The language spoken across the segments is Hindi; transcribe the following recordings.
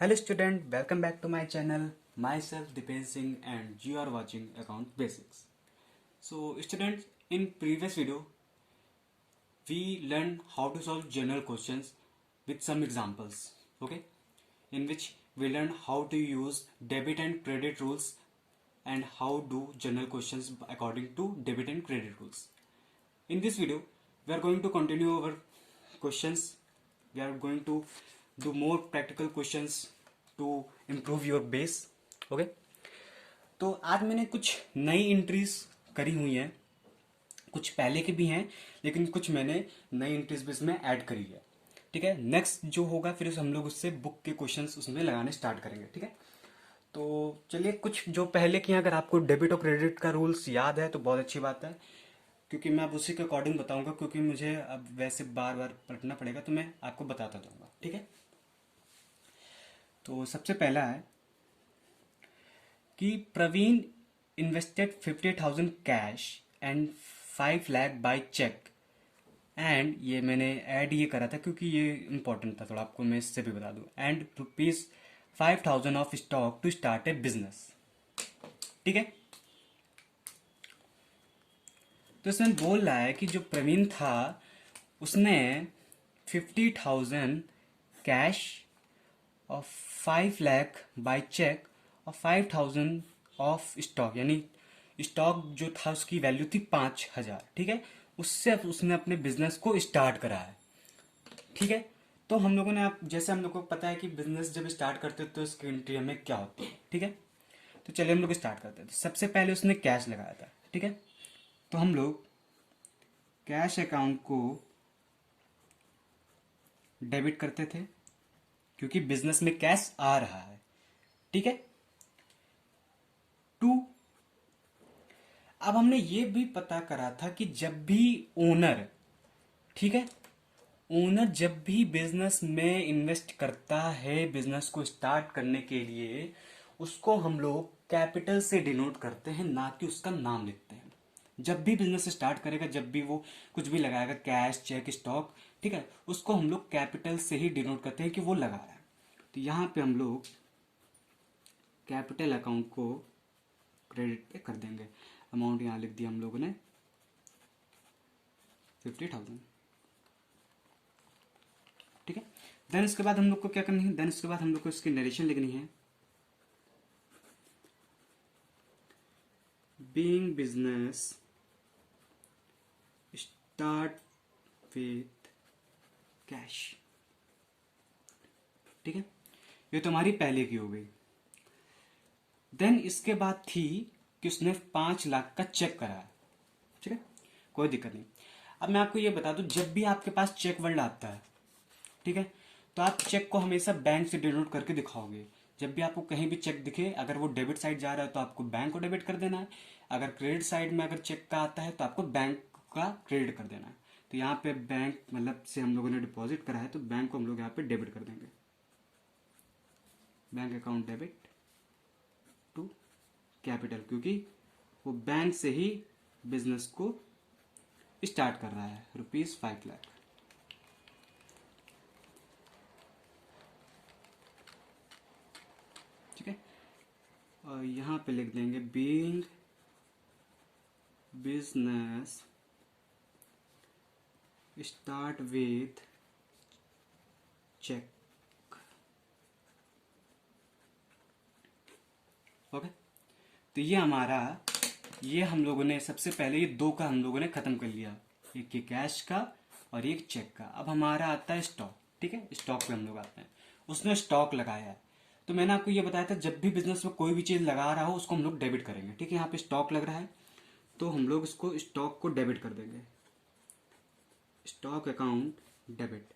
Hello student, welcome back to my channel. Myself Dipen Singh and you are watching Account Basics. So students, in previous video we learned how to solve general questions with some examples, okay? In which we learned how to use debit and credit rules and how do general questions according to debit and credit rules. In this video we are going to continue our questions. We are going to do more practical questions to improve your base. Okay, तो आज मैंने कुछ नई एंट्रीज करी हुई हैं, कुछ पहले के भी हैं लेकिन कुछ मैंने नई एंट्रीज भी इसमें ऐड करी है। ठीक है, नेक्स्ट जो होगा फिर हम लोग उससे बुक के क्वेश्चंस उसमें लगाने स्टार्ट करेंगे। ठीक है, तो चलिए कुछ जो पहले की हैं, अगर आपको डेबिट और क्रेडिट का रूल्स याद है तो बहुत अच्छी बात है, क्योंकि मैं अब उसी के अकॉर्डिंग बताऊंगा, क्योंकि मुझे अब वैसे बार बार पढ़ना पड़ेगा तो मैं आपको बताता जाऊंगा। ठीक है, तो सबसे पहला है कि Praveen invested 50,000 cash and 5 lakh by cheque. And ये मैंने ऐड ये करा था क्योंकि ये इंपॉर्टेंट था थोड़ा, आपको मैं इससे भी बता दूं। And ₹5,000 of stock to start a business. ठीक है, तो इसमें बोल रहा है कि जो प्रवीण था उसने 50,000 कैश और 5 लाख बाय चेक और 5,000 ऑफ स्टॉक, यानी स्टॉक जो था उसकी वैल्यू थी 5,000। ठीक है, उससे उसने अपने बिजनेस को स्टार्ट करा है। ठीक है, तो हम लोगों ने, आप जैसे हम लोग को पता है कि बिजनेस जब स्टार्ट करते हैं तो इसकी एंट्री हमें क्या होती है। ठीक है, तो चलिए हम लोग स्टार्ट करते हैं। सबसे पहले उसने कैश लगाया था। ठीक है, तो हम लोग कैश अकाउंट को डेबिट करते थे क्योंकि बिजनेस में कैश आ रहा है। ठीक है, टू, अब हमने ये भी पता करा था कि जब भी ओनर, ठीक है, ओनर जब भी बिजनेस में इन्वेस्ट करता है बिजनेस को स्टार्ट करने के लिए, उसको हम लोग कैपिटल से डिनोट करते हैं, ना कि उसका नाम लिखते हैं। जब भी बिजनेस स्टार्ट करेगा, जब भी वो कुछ भी लगाएगा, कैश, चेक, स्टॉक, ठीक है, उसको हम लोग कैपिटल से ही डिनोट करते हैं कि वो लगा रहा है। तो यहां पे हम लोग कैपिटल अकाउंट को क्रेडिट पे कर देंगे। अमाउंट यहां लिख दिया हम लोगों ने 50,000। ठीक है, देन इसके बाद हम लोग को क्या करनी है, देन इसके बाद हम लोग को इसकी नरेशन लिखनी है। Being business start with cash. ठीक है, ये तो हमारी पहले की हो गई। देन इसके बाद थी कि उसने 5 लाख का चेक कराया। ठीक है, कोई दिक्कत नहीं। अब मैं आपको ये बता दूं, जब भी आपके पास चेक वर्ड आता है, ठीक है, तो आप चेक को हमेशा बैंक से डिनोट करके दिखाओगे। जब भी आपको कहीं भी चेक दिखे, अगर वो डेबिट साइड जा रहा है तो आपको बैंक को डेबिट कर देना है, अगर क्रेडिट साइड में अगर चेक का आता है तो आपको बैंक का क्रेडिट कर देना है। तो यहाँ पे बैंक मतलब से हम लोगों ने डिपॉजिट करा है तो बैंक को हम लोग यहाँ पे डेबिट कर देंगे। Bank account debit to capital, क्योंकि वो बैंक से ही बिजनेस को स्टार्ट कर रहा है। ₹5 लाख। ठीक है, और यहां पे लिख देंगे being business start with cheque. Okay, तो ये हमारा, ये हम लोगों ने सबसे पहले ये दो का हम लोगों ने खत्म कर लिया, एक ये कैश का और एक चेक का। अब हमारा आता है स्टॉक। ठीक है, स्टॉक पे हम लोग आते हैं। उसने स्टॉक लगाया है, तो मैंने आपको ये बताया था जब भी बिजनेस में कोई भी चीज लगा रहा हो उसको हम लोग डेबिट करेंगे। ठीक है, यहाँ पे स्टॉक लग रहा है तो हम लोग इसको स्टॉक को डेबिट कर देंगे, स्टॉक अकाउंट डेबिट।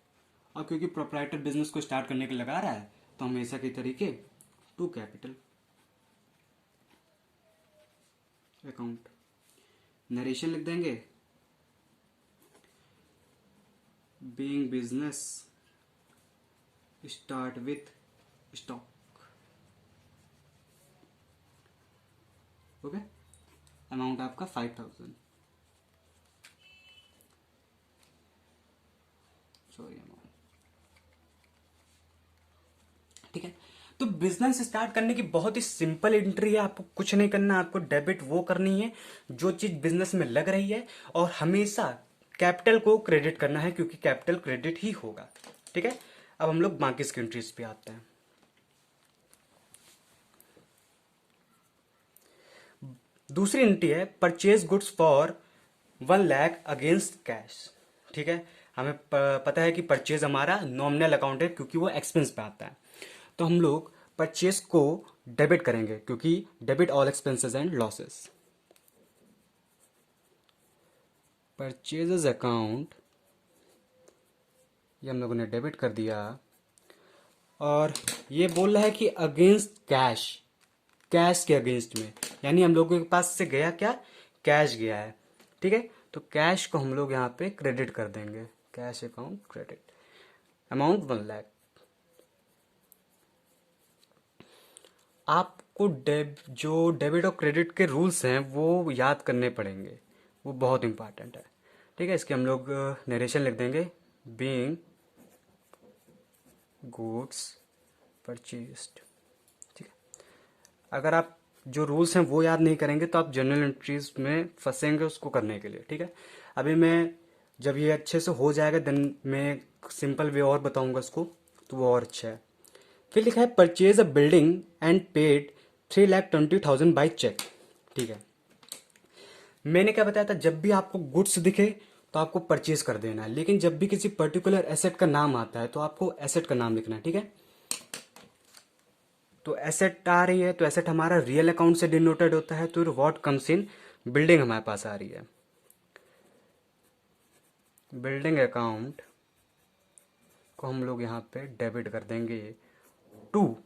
और क्योंकि प्रोप्राइटर बिजनेस को स्टार्ट करने के लगा रहा है तो हमेशा के तरीके टू कैपिटल अकाउंट। नरेशन लिख देंगे being business start with stock. Okay, amount आपका 5,000, सॉरी अमाउंट। ठीक है, तो बिजनेस स्टार्ट करने की बहुत ही सिंपल एंट्री है, आपको कुछ नहीं करना, आपको डेबिट वो करनी है जो चीज बिजनेस में लग रही है, और हमेशा कैपिटल को क्रेडिट करना है क्योंकि कैपिटल क्रेडिट ही होगा। ठीक है, अब हम लोग बाकी की एंट्रीज पे आते हैं। दूसरी एंट्री है purchase goods for 1 lakh against cash. ठीक है, हमें पता है कि परचेज हमारा नॉमिनल अकाउंट है क्योंकि वो एक्सपेंस पे आता है, तो हम लोग परचेज को डेबिट करेंगे क्योंकि debit all expenses and losses. Purchases account ये हम लोगों ने डेबिट कर दिया, और ये बोल रहा है कि अगेंस्ट कैश, कैश के अगेंस्ट में, यानी हम लोगों के पास से गया क्या, कैश गया है। ठीक है, तो कैश को हम लोग यहाँ पे क्रेडिट कर देंगे, cash account credit, amount 1 lakh. आपको जो डेबिट और क्रेडिट के रूल्स हैं वो याद करने पड़ेंगे, वो बहुत इंपॉर्टेंट है। ठीक है, इसके हम लोग नरेशन लिख देंगे, बीइंग गुड्स परचेज्ड। ठीक है, अगर आप जो रूल्स हैं वो याद नहीं करेंगे तो आप जर्नल एंट्रीज में फंसेंगे उसको करने के लिए। ठीक है, अभी मैं जब ये अच्छे से हो जाएगा देन मैं सिंपल वे और बताऊंगा उसको, तो वो और अच्छा है। फिर लिखा है purchase a building and paid 3,20,000 by cheque. ठीक है, मैंने क्या बताया था, जब भी आपको गुड्स दिखे तो आपको परचेज कर देना है, लेकिन जब भी किसी पर्टिकुलर एसेट का नाम आता है तो आपको एसेट का नाम लिखना है। ठीक है, तो एसेट आ रही है तो एसेट हमारा रियल अकाउंट से डिनोटेड होता है, तो व्हाट कम्स इन बिल्डिंग हमारे पास आ रही है, बिल्डिंग अकाउंट को हम लोग यहाँ पे डेबिट कर देंगे। टू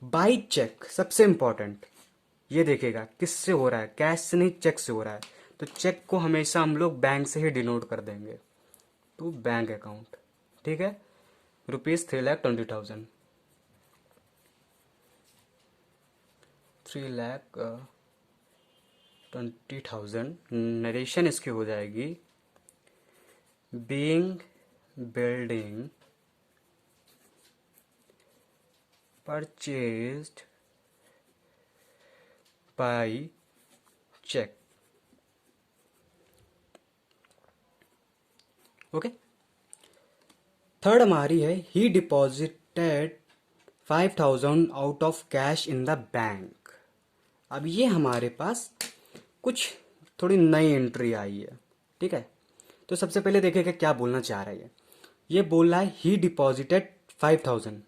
बाई चेक, सबसे इंपॉर्टेंट ये देखिएगा किससे हो रहा है, कैश से नहीं चेक से हो रहा है, तो चेक को हमेशा हम लोग बैंक से ही डिनोट कर देंगे, तो बैंक अकाउंट। ठीक है, ₹3,20,000, 3,20,000। नरेशन इसकी हो जाएगी, being building purchased by cheque. Okay, third हमारी है ही deposited 5,000 out of cash in the bank. अब ये हमारे पास कुछ थोड़ी नई एंट्री आई है। ठीक है, तो सबसे पहले देखिएगा क्या बोलना चाह रहा है, ये बोल रहा है ही डिपॉजिटेड 5,000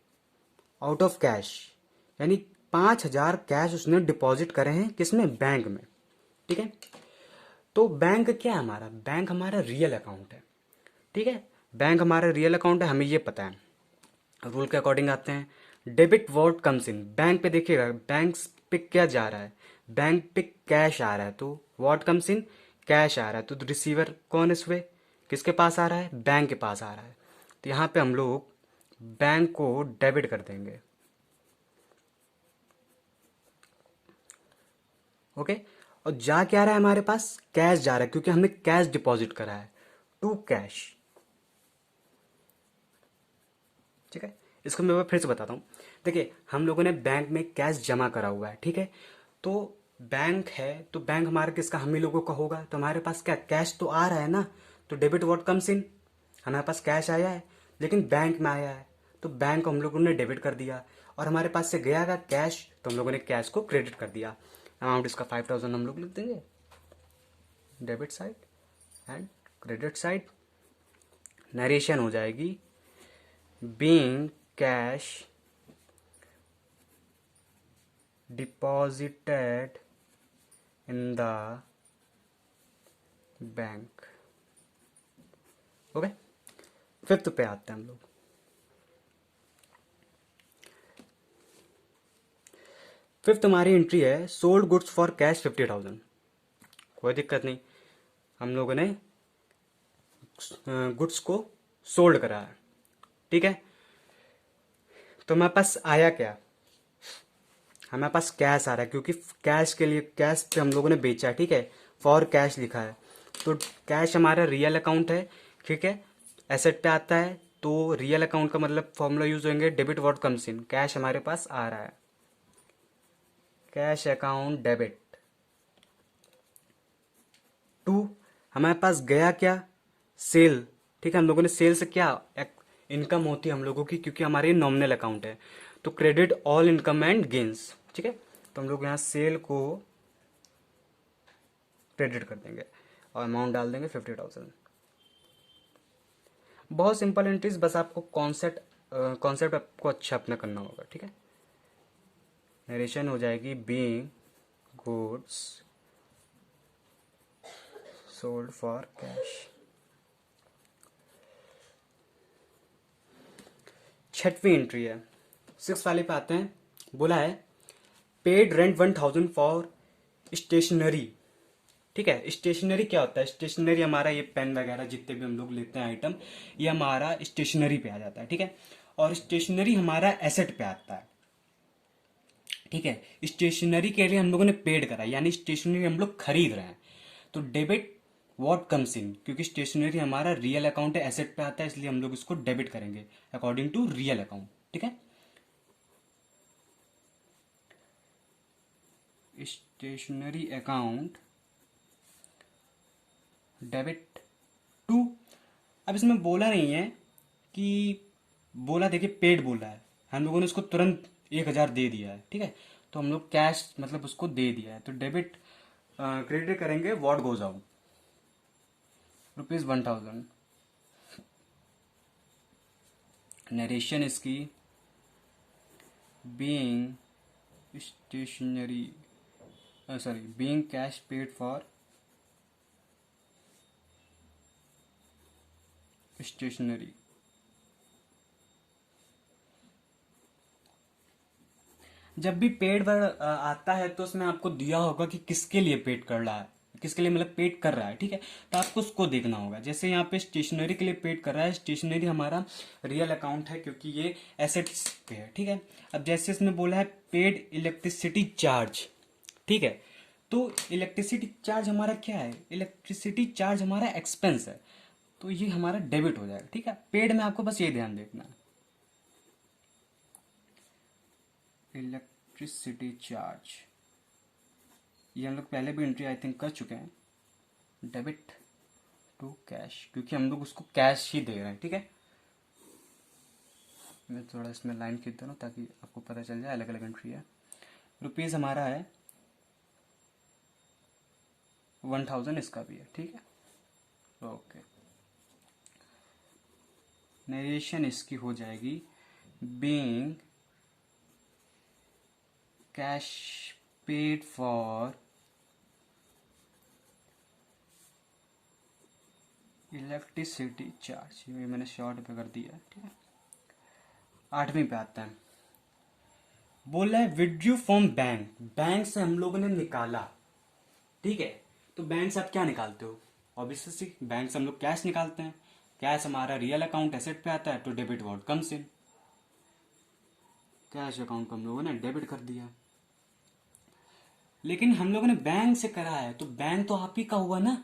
आउट ऑफ कैश, यानी 5,000 कैश उसने डिपॉजिट करे हैं किसमें, बैंक में। ठीक है, तो बैंक क्या है हमारा, बैंक हमारा रियल अकाउंट है। ठीक है, बैंक हमारा रियल अकाउंट है, हमें ये पता है। रूल के अकॉर्डिंग आते हैं, debit what comes in, bank पे देखिएगा बैंक पे क्या जा रहा है, बैंक पे कैश आ रहा है, तो व्हाट कम्स इन कैश आ रहा है, तो रिसीवर कौन इस वे किसके पास आ रहा है, बैंक के पास आ रहा है, तो यहाँ पे हम लोग बैंक को डेबिट कर देंगे। ओके, और जा क्या रहा है हमारे पास, कैश जा रहा है क्योंकि हमने कैश डिपॉजिट करा है, टू कैश। ठीक है, इसको मैं फिर से बताता हूँ। देखिए हम लोगों ने बैंक में कैश जमा करा हुआ है। ठीक है, तो बैंक है तो बैंक हमारा किसका, हम ही लोगों का होगा, तो हमारे पास क्या कैश तो आ रहा है ना, तो डेबिट व्हाट कम्स इन, हमारे पास कैश आया है लेकिन बैंक में आया है, तो बैंक को हम लोगों ने डेबिट कर दिया, और हमारे पास से गया था कैश तो हम लोगों ने कैश को क्रेडिट कर दिया। अमाउंट इसका 5,000 हम लोग लिख देंगे, debit side and credit side. Narration हो जाएगी, being cash deposited in the bank. Okay, fifth पे आते हैं हम लोग। फिफ्थ हमारी एंट्री है सोल्ड गुड्स फॉर कैश 50,000। कोई दिक्कत नहीं, हम लोगों ने गुड्स को सोल्ड करा है। ठीक है, तो हमारे पास आया क्या, हमारे पास कैश आ रहा है क्योंकि कैश के लिए कैश पे हम लोगों ने बेचा है। ठीक है, फॉर कैश लिखा है, तो कैश हमारा रियल अकाउंट है। ठीक है, एसेट पे आता है तो रियल अकाउंट का मतलब फॉर्मूला यूज होंगे debit what comes in, cash हमारे पास आ रहा है, कैश अकाउंट डेबिट। टू, हमारे पास गया क्या, सेल। ठीक है, हम लोगों ने सेल से क्या इनकम होती है हम लोगों की, क्योंकि हमारे नॉमिनल अकाउंट है, तो credit all income and gains. ठीक है, तो हम लोग यहाँ सेल को क्रेडिट कर देंगे और अमाउंट डाल देंगे 50,000। बहुत सिंपल एंट्रीज, बस आपको कॉन्सेप्ट कॉन्सेप्ट आपको अच्छा अपना करना होगा। ठीक है, नरेशन हो जाएगी being goods sold for cash. छठवीं एंट्री है, 6 वाले पे आते हैं। बोला है पेड रेंट 1,000 फॉर स्टेशनरी। ठीक है, स्टेशनरी क्या होता है, स्टेशनरी हमारा ये पेन वगैरह जितने भी हम लोग लेते हैं आइटम, ये हमारा स्टेशनरी पे आ जाता है। ठीक है, और स्टेशनरी हमारा एसेट पे आता है। ठीक है, स्टेशनरी के लिए हम लोगों ने पेड करा, यानी स्टेशनरी हम लोग खरीद रहे हैं, तो डेबिट व्हाट कम्स इन, क्योंकि स्टेशनरी हमारा रियल अकाउंट है, एसेट पे आता है, इसलिए हम लोग इसको डेबिट करेंगे अकॉर्डिंग टू रियल अकाउंट। ठीक है, स्टेशनरी अकाउंट डेबिट टू। अब इसमें बोला नहीं है कि, बोला देखिए पेड बोला है, हम लोगों ने उसको तुरंत 1,000 दे दिया है। ठीक है, तो हम लोग कैश मतलब उसको दे दिया है, तो डेबिट क्रेडिट करेंगे व्हाट गोज आउट, ₹1,000। नरेशन इसकी being stationery sorry being cash paid for stationery. जब भी पेड वर्ड आता है तो उसमें आपको दिया होगा कि किसके लिए पेड कर रहा है, किसके लिए मतलब पेड कर रहा है। ठीक है, तो आपको उसको देखना होगा। जैसे यहाँ पे स्टेशनरी के लिए पेड कर रहा है, स्टेशनरी हमारा रियल अकाउंट है क्योंकि ये एसेट्स पे है। ठीक है, अब जैसे इसमें बोला है पेड इलेक्ट्रिसिटी चार्ज। ठीक है, तो इलेक्ट्रिसिटी चार्ज हमारा क्या है, इलेक्ट्रिसिटी चार्ज हमारा एक्सपेंस है, तो ये हमारा डेबिट हो जाएगा। ठीक है, पेड में आपको बस ये ध्यान देखना है, इलेक्ट्रिसिटी चार्ज, ये हम लोग पहले भी एंट्री आई थिंक कर चुके हैं, डेबिट टू कैश, क्योंकि हम लोग उसको कैश ही दे रहे हैं। ठीक है, मैं थोड़ा इसमें लाइन खींच दे रहा हूँ ताकि आपको पता चल जाए अलग अलग एंट्री है। रुपीज़ हमारा है 1,000, इसका भी है। ठीक है, ओके। नरेशन इसकी हो जाएगी being cash paid for electricity charge, ये मैंने शॉर्ट पे कर दिया। ठीक है, 8वीं पे आता है। बोल रहा है विड्रू फ्रॉम बैंक, बैंक से हम लोगों ने निकाला। ठीक है, तो बैंक से आप क्या निकालते हो, ऑब्वियसली बैंक से हम लोग कैश निकालते हैं, कैश हमारा रियल अकाउंट एसेट पे आता है, तो debit what comes in, cash account को हम लोगों ने डेबिट कर दिया। लेकिन हम लोगों ने बैंक से करा है, तो बैंक तो आप ही का हुआ ना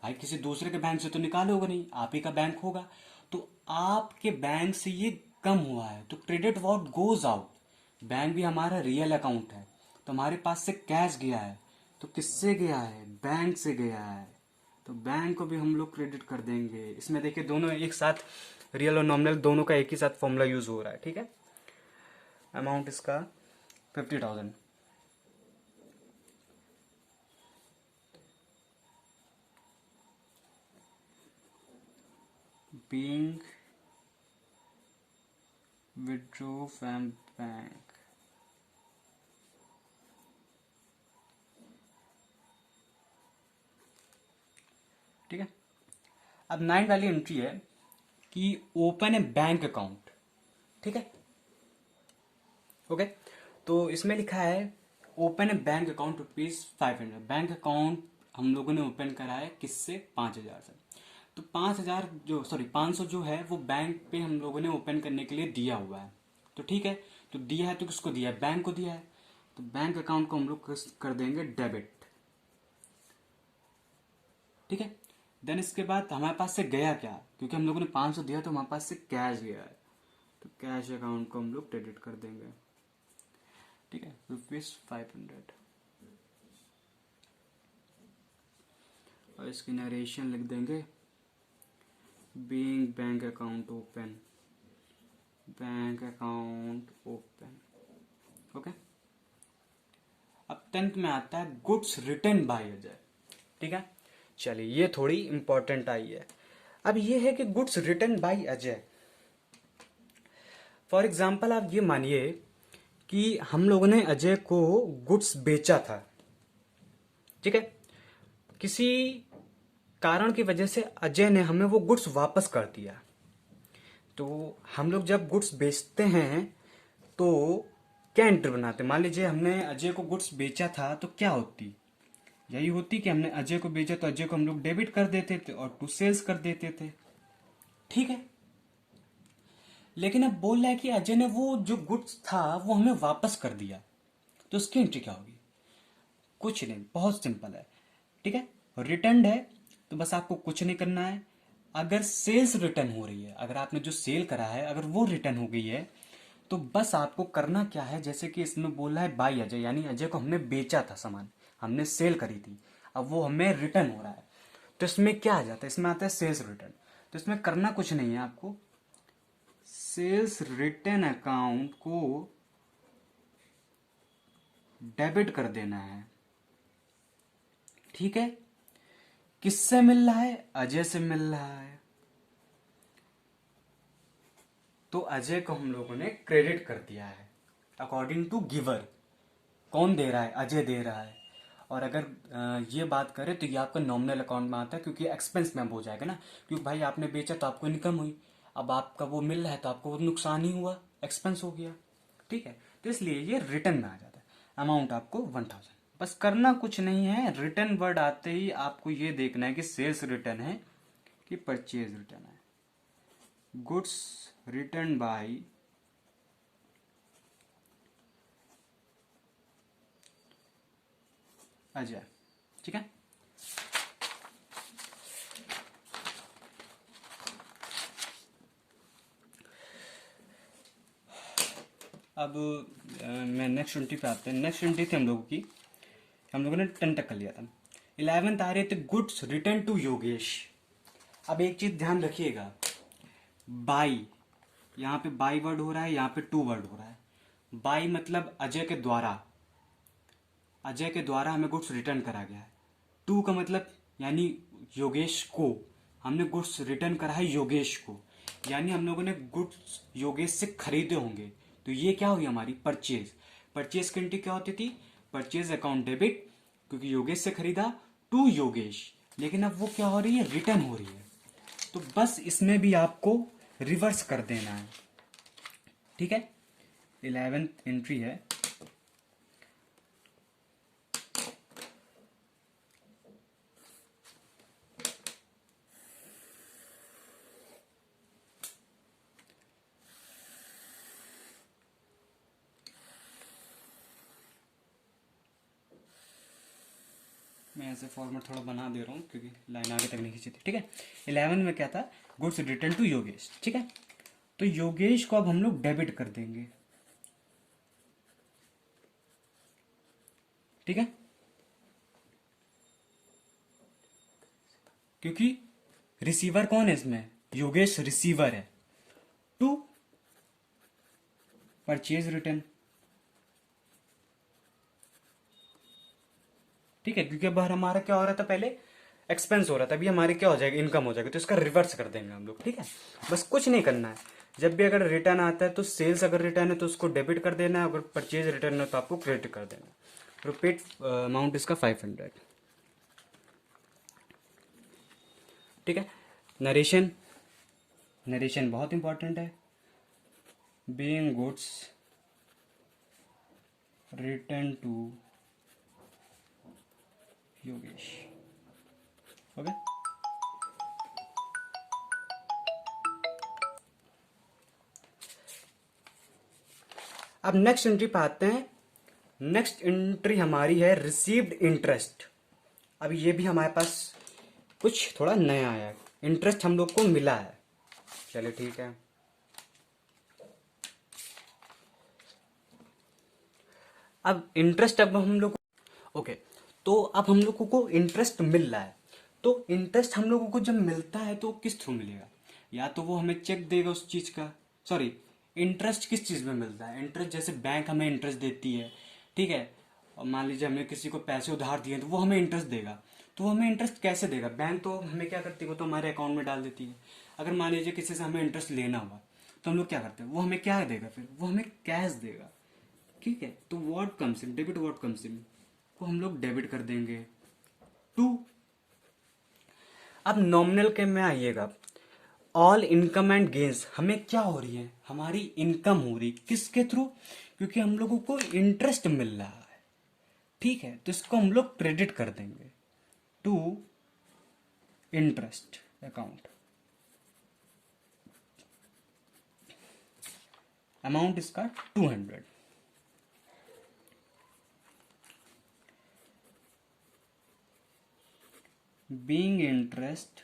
भाई, किसी दूसरे के बैंक से तो निकालोगे नहीं, आप ही का बैंक होगा, तो आपके बैंक से ये कम हुआ है, तो credit what goes out, bank भी हमारा रियल अकाउंट है, तो हमारे पास से कैश गया है, तो किससे गया है, बैंक से गया है, तो बैंक को भी हम लोग क्रेडिट कर देंगे। इसमें देखिए दोनों एक साथ, रियल और नॉमिनल दोनों का एक ही साथ फॉर्मूला यूज हो रहा है। ठीक है, अमाउंट इसका 50,000। being withdraw from bank, ठीक है। अब 9 वाली एंट्री है कि ओपन ए बैंक अकाउंट। ठीक है, ओके, तो इसमें लिखा है ओपन ए बैंक अकाउंट ₹500। बैंक अकाउंट हम लोगों ने ओपन करा है किससे, 5,000 से, तो 5,000 जो सॉरी 500 जो है वो बैंक पे हम लोगों ने ओपन करने के लिए दिया हुआ है। तो ठीक है, तो दिया है तो किसको दिया है, बैंक को दिया है, तो बैंक अकाउंट को हम लोग कर देंगे डेबिट। ठीक है, देन इसके बाद हमारे पास से गया क्या, क्योंकि हम लोगों ने 500 दिया तो हमारे पास से कैश गया है, तो कैश अकाउंट को हम लोग क्रेडिट कर देंगे। ठीक है, ₹500। और इसकी नरेशन लिख देंगे, being bank account open, bank account open. Okay, अब 10th में आता है गुड्स रिटर्न बाय अजय। ठीक है, चलिए ये थोड़ी इंपॉर्टेंट आई है। अब ये है कि goods return by Ajay, for example आप ये मानिए कि हम लोगों ने अजय को गुड्स बेचा था। ठीक है, किसी कारण की वजह से अजय ने हमें वो गुड्स वापस कर दिया। तो हम लोग जब गुड्स बेचते हैं तो क्या एंट्री बनाते हैं? मान लीजिए हमने अजय को गुड्स बेचा था, तो क्या होती? यही होती कि हमने अजय को बेचा तो अजय को हम लोग डेबिट कर देते थे और टू सेल्स कर देते थे। ठीक है, लेकिन अब बोल रहा है कि अजय ने वो जो गुड्स था वो हमें वापस कर दिया, तो उसकी एंट्री क्या होगी? कुछ नहीं, बहुत सिंपल है। ठीक है, रिटर्न है तो बस आपको कुछ नहीं करना है। अगर सेल्स रिटर्न हो रही है, अगर आपने जो सेल करा है अगर वो रिटर्न हो गई है, तो बस आपको करना क्या है, जैसे कि इसमें बोला है बाय अजय, यानी अजय को हमने बेचा था सामान, हमने सेल करी थी, अब वो हमें रिटर्न हो रहा है, तो इसमें क्या आ जाता है? इसमें आता है सेल्स रिटर्न। तो इसमें करना कुछ नहीं है, आपको सेल्स रिटर्न अकाउंट को डेबिट कर देना है। ठीक है, किससे मिल रहा है? अजय से मिल रहा है, तो अजय को हम लोगों ने क्रेडिट कर दिया है अकॉर्डिंग टू गिवर। कौन दे रहा है? अजय दे रहा है। और अगर ये बात करें तो ये आपका नॉमिनल अकाउंट में आता है, क्योंकि एक्सपेंस में अब हो जाएगा ना, क्योंकि भाई आपने बेचा तो आपको इनकम हुई, अब आपका वो मिल रहा है तो आपको वो नुकसान ही हुआ, एक्सपेंस हो गया। ठीक है, तो इसलिए ये रिटर्न में आ जाता है। अमाउंट आपको 1000। बस करना कुछ नहीं है, रिटर्न वर्ड आते ही आपको ये देखना है कि सेल्स रिटर्न है कि परचेज रिटर्न है। Goods return by Ajay. ठीक है, अब मैं नेक्स्ट 20 पे आते हैं। नेक्स्ट 20 थी हम लोगों की, हम लोगों ने 10 तक कर लिया था। 11th आ रहे थे गुड्स रिटर्न टू योगेश। अब एक चीज ध्यान रखिएगा, बाई, यहाँ पे बाई वर्ड हो रहा है, यहाँ पे टू वर्ड हो रहा है। बाई मतलब अजय के द्वारा, अजय के द्वारा हमें गुड्स रिटर्न करा गया है। टू का मतलब यानी योगेश को, हमने गुड्स रिटर्न करा है योगेश को, यानी हम लोगों ने गुड्स योगेश से खरीदे होंगे, तो ये क्या हुई हमारी? परचेज। परचेज की एंट्री क्या होती थी? परचेज अकाउंट डेबिट, क्योंकि योगेश से खरीदा, टू योगेश। लेकिन अब वो क्या हो रही है? रिटर्न हो रही है, तो बस इसमें भी आपको रिवर्स कर देना है। ठीक है, 11th एंट्री है, मैं ऐसे फॉर्मेट थोड़ा बना दे रहा हूँ क्योंकि लाइन आगे तक नहीं खींची थी। ठीक है, 11 में क्या था? Goods return to Yogesh. ठीक है, तो योगेश को अब हम लोग डेबिट कर देंगे। ठीक है, क्योंकि रिसीवर कौन है इसमें? योगेश रिसीवर है। To purchase return. ठीक है, क्योंकि अब हमारा क्या हो रहा था? पहले एक्सपेंस हो रहा था, अभी हमारे क्या हो जाएगा? इनकम हो जाएगा, तो इसका रिवर्स कर देंगे हम लोग। ठीक है, बस कुछ नहीं करना है। जब भी अगर रिटर्न आता है तो सेल्स अगर रिटर्न है तो उसको डेबिट कर देना है, अगर परचेज रिटर्न है तो आपको क्रेडिट कर देना है। रिपीट अमाउंट इसका 500। ठीक है, नरेशन, नरेशन बहुत इंपॉर्टेंट है। Being goods return to Yogesh. Okay, अब नेक्स्ट एंट्री पे आते हैं। नेक्स्ट एंट्री हमारी है रिसीव्ड इंटरेस्ट। अब ये भी हमारे पास कुछ थोड़ा नया आया है, इंटरेस्ट हम लोग को मिला है। चलिए ठीक है। अब इंटरेस्ट अब हम लोग ओके, तो अब हम लोगों को इंटरेस्ट मिल रहा है। तो इंटरेस्ट हम लोगों को जब मिलता है तो किस थ्रू मिलेगा? या तो वो हमें चेक देगा उस चीज का, सॉरी, इंटरेस्ट किस चीज में मिलता है? इंटरेस्ट जैसे बैंक हमें इंटरेस्ट देती है, ठीक है। और मान लीजिए हमने किसी को पैसे उधार दिए तो वो हमें इंटरेस्ट देगा। तो वो हमें इंटरेस्ट कैसे देगा? बैंक तो हमें क्या करती है, वो तो हमारे अकाउंट में डाल देती है। अगर मान लीजिए किसी से हमें इंटरेस्ट लेना हुआ तो हम लोग क्या करते हैं, वो हमें क्या देगा? फिर वो हमें कैश देगा, ठीक है। तो what comes in debit, what comes in, को हम लोग डेबिट कर देंगे टू। अब नॉमिनल के में आइएगा, ऑल इनकम एंड गेन्स हमें क्या हो रही है? हमारी इनकम हो रही, किसके थ्रू? क्योंकि हम लोगों को इंटरेस्ट मिल रहा है, ठीक है। तो इसको हम लोग क्रेडिट कर देंगे टू इंटरेस्ट अकाउंट। अमाउंट इसका 200। Being interest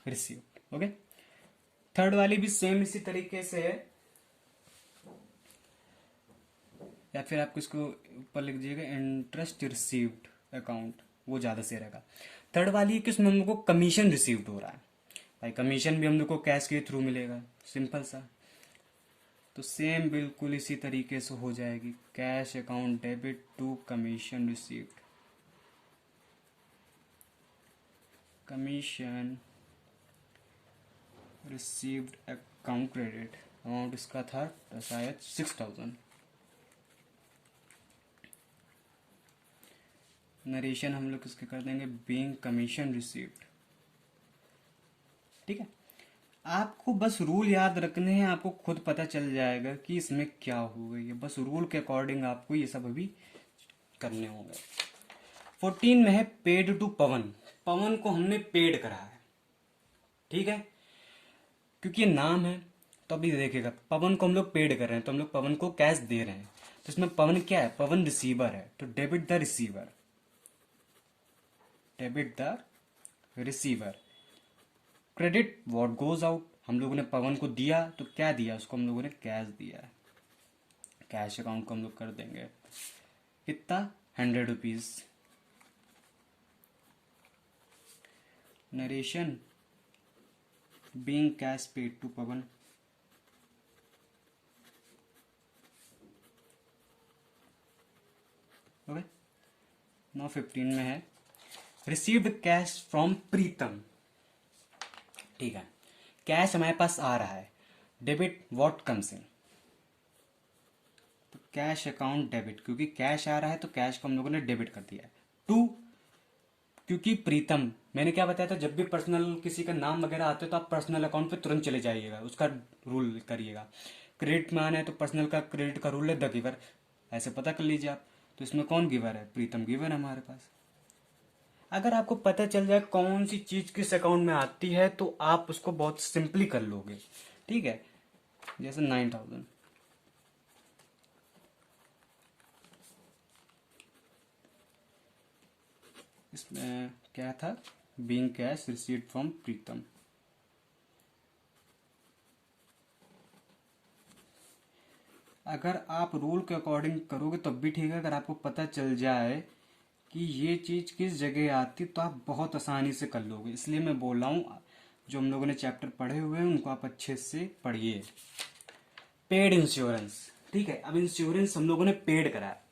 received. Okay, third वाली भी सेम इसी तरीके से है, या फिर आप इसको ऊपर लिख दीजिएगा इंटरेस्ट रिसीव्ड अकाउंट, वो ज़्यादा सही रहेगा। थर्ड वाली कि उसमें हम लोग को कमीशन रिसीव्ड हो रहा है। भाई कमीशन भी हम लोग को कैश के थ्रू मिलेगा, सिंपल सा। तो सेम बिल्कुल इसी तरीके से हो जाएगी, cash account debit to commission received. Commission received account credit, amount इसका था शायद 6000। नरेशन हम लोग किसके कर देंगे, बीइंग कमीशन रिसीव्ड, ठीक है। आपको बस रूल याद रखने हैं, आपको खुद पता चल जाएगा कि इसमें क्या हो गई है। बस रूल के अकॉर्डिंग आपको ये सब अभी करने होंगे। 14 में है पेड टू पवन। पवन को हमने पेड करा है, ठीक है, क्योंकि ये नाम है। तो अभी देखिएगा, पवन को हम लोग पेड कर रहे हैं तो हम लोग पवन को कैश दे रहे हैं। तो इसमें पवन क्या है, पवन रिसीवर है, तो debit the receiver, debit the receiver. Credit what goes out, हम लोगों ने पवन को दिया तो क्या दिया उसको, हम लोगों ने कैश दिया है। कैश अकाउंट को हम लोग कर देंगे कितना, 100 rupees. Narration being cash paid to Pawan. Okay, 9:15 में है रिसीव्ड कैश फ्रॉम प्रीतम, ठीक है। कैश हमारे पास आ रहा है, डेबिट व्हाट कम्स इन, तो कैश अकाउंट डेबिट, क्योंकि कैश आ रहा है तो कैश को हम लोगों ने डेबिट कर दिया है। टू, क्योंकि प्रीतम, मैंने क्या बताया था, जब भी पर्सनल किसी का नाम वगैरह आते हो तो आप पर्सनल अकाउंट पे तुरंत चले जाइएगा, उसका रूल करिएगा। क्रेडिट में आना है तो पर्सनल का क्रेडिट का रूल है द गिवर, ऐसे पता कर लीजिए आप। तो इसमें कौन गिवर है, प्रीतम गिवर है हमारे पास। अगर आपको पता चल जाए कौन सी चीज किस अकाउंट में आती है तो आप उसको बहुत सिंपली कर लोगे, ठीक है। जैसे 9000, इसमें क्या था, बीइंग कैश रिसीव्ड फ्रॉम प्रीतम। अगर आप रूल के अकॉर्डिंग करोगे तब भी ठीक है, अगर आपको पता चल जाए कि ये चीज किस जगह आती तो आप बहुत आसानी से कर लोगे। इसलिए मैं बोल रहा हूँ, जो हम लोगों ने चैप्टर पढ़े हुए हैं उनको आप अच्छे से पढ़िए। पेड इंश्योरेंस, ठीक है। अब इंश्योरेंस हम लोगों ने पेड करा है,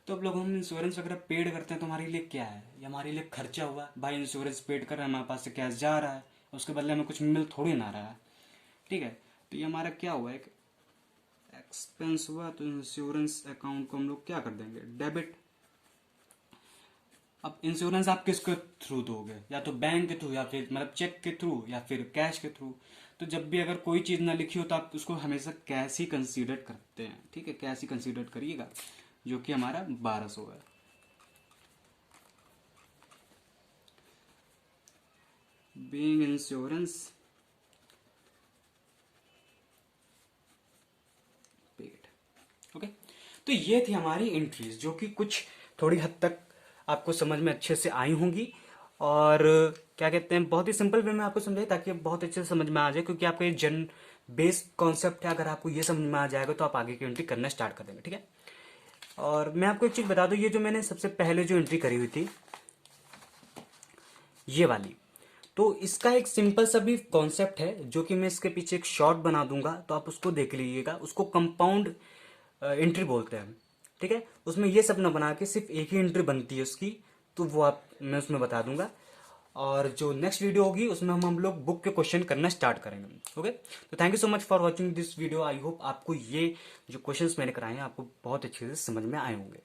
तो अब लोग हम इंश्योरेंस वगैरह पेड करते हैं तो हमारे लिए क्या है, ये हमारे लिए खर्चा हुआ। भाई इंश्योरेंस पेड कर रहे हैं, हमारे पास से कैश जा रहा है, उसके बदले हमें कुछ मिल थोड़ी ना रहा है, ठीक है। तो ये हमारा क्या हुआ, एक एक्सपेंस हुआ। तो इंश्योरेंस अकाउंट को हम लोग क्या कर देंगे, डेबिट। अब इंश्योरेंस आप किसके थ्रू दोगे, या तो बैंक के थ्रू, या फिर मतलब चेक के थ्रू, या फिर कैश के थ्रू। तो जब भी अगर कोई चीज़ ना लिखी हो तो आप उसको हमेशा कैश ही कंसीडर करते हैं, ठीक है, कैश ही कंसीडर करिएगा, जो कि हमारा 1200 है। Being insurance paid, okay. तो ये थी हमारी एंट्रीज, जो कि कुछ थोड़ी हद तक आपको समझ में अच्छे से आई होंगी। और क्या कहते हैं, बहुत ही सिंपल वे में आपको समझाई ताकि बहुत अच्छे से समझ में आ जाए, क्योंकि आपका ये जन बेस कॉन्सेप्ट है। अगर आपको ये समझ में आ जाएगा तो आप आगे की एंट्री करना स्टार्ट कर देंगे, ठीक है। और मैं आपको एक चीज बता दूं, ये जो मैंने सबसे पहले जो एंट्री करी हुई थी ये वाली, तो इसका एक सिंपल सा भी कॉन्सेप्ट है, जो कि मैं इसके पीछे एक शॉर्ट बना दूंगा, तो आप उसको देख लीजिएगा। उसको कंपाउंड एंट्री बोलते हैं, ठीक है। उसमें ये सब ना बना के सिर्फ एक ही एंट्री बनती है उसकी, तो वो आप मैं उसमें बता दूंगा। और जो नेक्स्ट वीडियो होगी उसमें हम लोग बुक के क्वेश्चन करना स्टार्ट करेंगे। ओके, तो thank you so much for watching this video. I hope आपको ये जो क्वेश्चंस मैंने कराए हैं आपको बहुत अच्छे से समझ में आए होंगे।